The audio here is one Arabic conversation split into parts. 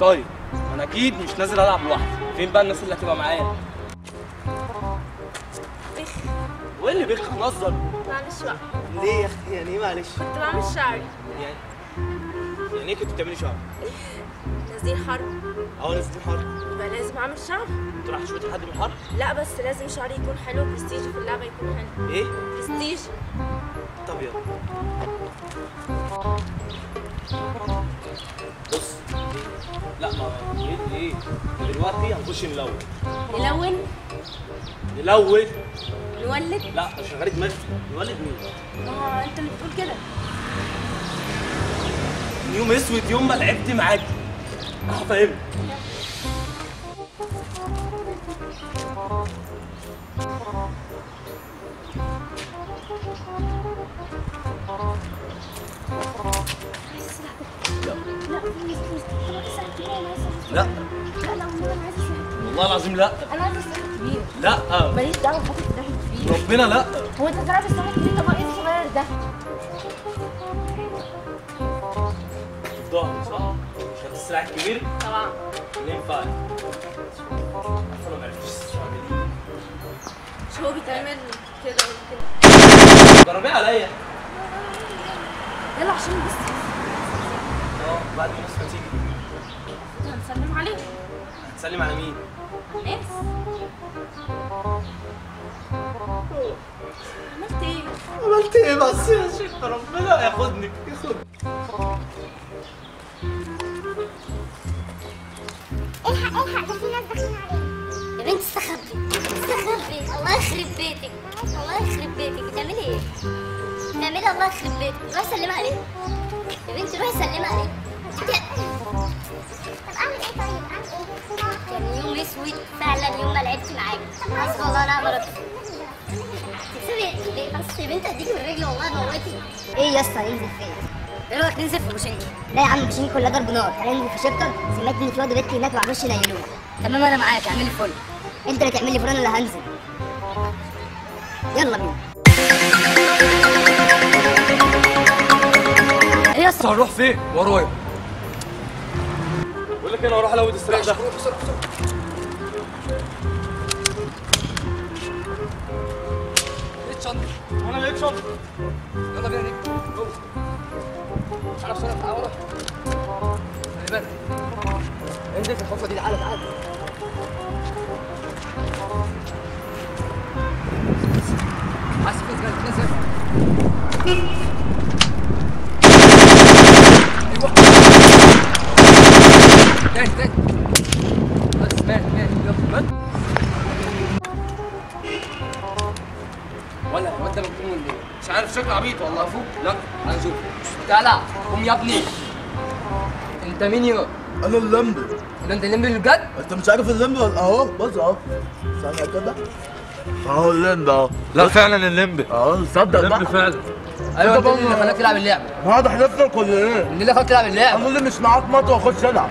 طيب انا اكيد مش نازل العب لوحدي، فين بقى الناس اللي هتبقى معايا؟ بخ. وايه اللي بيخ نظر؟ معلش بقى. ليه يا اختي؟ يعني ايه معلش؟ كنت بعمل شعري. يعني ايه كنت بتعملي شعر؟ نازلين حرب. نازلين حرب. يبقى لازم اعمل شعر. انت رايح تشوفي حد من الحرب؟ لا بس لازم شعري يكون حلو، برستيج في اللعبه يكون حلو. ايه؟ برستيج. طب يلا. بص. لا ما ايه دلوقتي هنخش نلون. نلون؟ نلون؟ نولد؟ لا شغالي دماغي. نولد مين؟ ما هو انت اللي بتقول كده. يوم اسود يوم ما لعبت معاكي. هفهمك. لا لا والله انا عايزه سلاح. والله العظيم لا. انا عايزه سلاح كبير. لا ماليش دعوه بحاجه سلاح كبير. ربنا لا. هو انت طلعت السلاح الكبير؟ طب ايه الصغير ده؟ في ظهري صح؟ مش هات السلاح الكبير؟ طبعا. ما ينفعش. عارفه لو ما عرفتش تعمليه. مش هو بيتعمل كده وكده؟ جربيه عليا. يلا عشان بس. بعد ما الناس ما تيجي. هنسلم عليه. هتسلم على مين؟ الناس. عملت ايه؟ عملت ايه بس يا شيخ؟ ربنا ياخدني ياخدني. الحق الحق، ده في ناس داخلين علينا. يا بنت استخبي استخبي، الله يخرب بيتك الله يخرب بيتك. بتعملي ايه؟ بتعملي الله يخرب بيتك. روحي سلمي عليه يا بنتي، روحي سلمي عليه. طب اعمل ايه طيب؟ اعمل ايه؟ كان يوم اسود فعلا يوم ما لعبت معاك. حسبي الله ونعم الوكيل. تكسبي بس يا بنت اديكي بالرجل والله موتي. ايه يا اسطى ننزل فين؟ ايه رايك ننزل في بوشينكي؟ لا يا عم بوشينكي كلها ضرب نار، تعالى ننزل في شركه. سمعت ان في واد بنت هناك ما عرفوش ينيلوها. تمام انا معاك، اعملي فل. انت اللي تعمل لي فل، انا اللي هنزل. يلا بينا. ايه يا اسطى؟ هنروح فين؟ ورايا. بقول لك انا هروح الود السلاح ده. بسرعه. لقيت شنطه. انا لقيت شنطه. يلا بينا نجري. تعالى بسرعه تعالى ورا. خلي بالك. انزل في الحفره دي. تعالى تعالى. حاسس نزل. ايوه. تاني. بس مات يلا. ولا هو انت مجنون ولا ايه؟ مش عارف شكله عبيط والله. افوق؟ لا انا اشوف. تعالى قوم يا ابني. انت مين يا؟ انا اللمبي. ده انت الليمبي اللي بجد؟ انت مش عارف اللمبي ولا اهو؟ بص اهو. استنى كده. اهو اللمبي اهو. لا فعلا الليمبي. اهو صدق الليمبي بقى. فعلا. ايوه انت اللي خلاك تلعب اللعبه. هذا حلفلك ولا ايه؟ مين اللي خلاك تلعب اللعبه؟ اقول لي مش معاك مطوه اخش العب.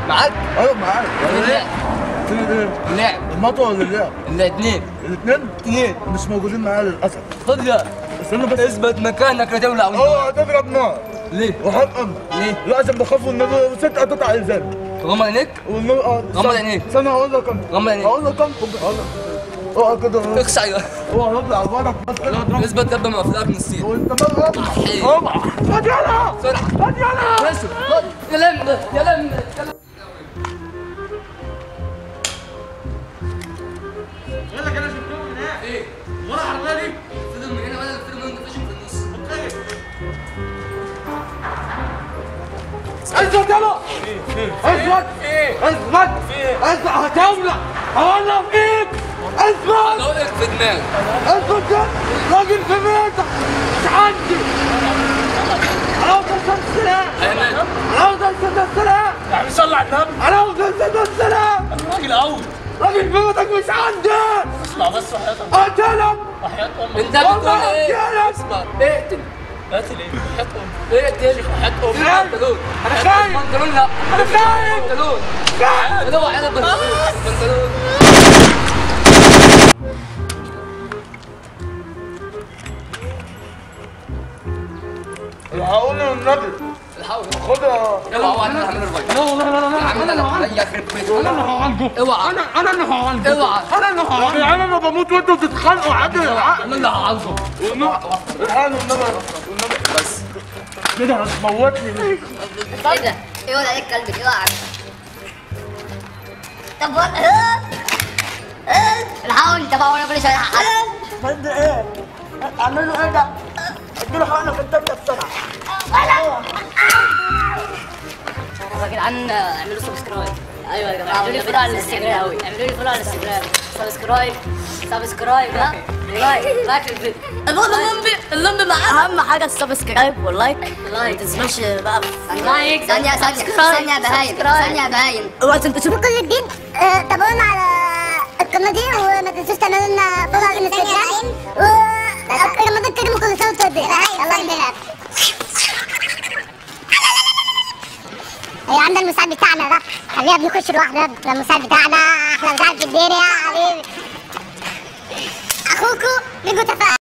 معاك؟ ايوه معاك. اللعب. في ايه؟ اللعب. المطوه ولا اللعب؟ الاثنين. الاثنين مش موجودين معايا للاسف. خد يا استنى بس. اثبت مكانك لا تولع. اوعى تضرب نار. ليه؟ وحق امك. ليه؟ لا عشان بخاف النبي وست قطع الزن. غمض عينيك. والنبي غمض عينيك. استنى هقول لك انا. غمض عينيك. هقول لك انا. اوعى كده. اقصى ايوه. اوعى نطلع بره بس كده. اثبت دبه مقفلك من السير. وانت مالك؟ اوعى. خد يلا. بسرعه. خد يلا. بس خد. يا لم بقول لك انا شفتهم هناك. ايه؟ ورا العربيه دي. فضل من هنا ولا فضل من هنا في النص. اثبت يلا. اثبت. اثبت. اثبت هتولع. هولع فيك. اثبت. اقول لك في دماغك. اثبت يا راجل في بيتك. مش عندي. انا افضل سد السلاح. انا افضل سد السلاح. يا عم صلي على النبي. انا افضل سد السلاح. راجل قوي. راجل في بيتك مش عندي. اسمع بس وحياة امك. اقتلك. وحياة امك. انت بتقول والله ايه؟ اقتلك. اسمع اقتل. قاتل ايه؟ وحياة امك. اقتل. وحياة امك. بنطلون. انا خايف. بنطلون لا. انا خايف. بنطلون. خايف. بدور على بنطلون. الحقوني والنبي. الحقوا خدها. اوعى اوعى انا هعمل الرجل. لا والله لا يا عم انا اللي هعالجه. يخرب بيتك. انا اللي هعالجه. اوعى انا اللي هعالجه. اوعى انا اللي هعالجه. يا عم انا بموت وانتوا بتتخانقوا عادي يا عقل. انا اللي هعالجه. الحقني والنبي بس كده هتموتني. ايه ده؟ ايه ولا ايه الكلب ده؟ اوعى. طب الحقوني. طب انا كل شويه هحقق. بدي ايه؟ اعمل له ايه ده؟ اديله حقنه في الدم بسرعه. يا جدعان اعملوا سبسكرايب. ايوه يا جماعه اعملوا لي فولو على الانستجرام. اعملوا لي فولو على الانستجرام. سبسكرايب ها؟ لايك الفيديو. اللمبي معانا. اهم حاجه السبسكرايب واللايك. ما تنسوش بقى لايك. ثانيه يا بهايم. ثانيه يا بهايم. اوعى تشوفوا كل جديد. تابعونا على القناه دي وما تنسوش تعملوا لنا فولو على الانستجرام. رمضان كريم وكل سنه وانتم طيبين. الله يبارك. هي عندنا المساعد بتاعنا ده، خلينا بنخش لوحدنا. ده المساعد بتاعنا، احلى مساعد في الدنيا يا حبيبي. اخوكم بيجو تفاعل.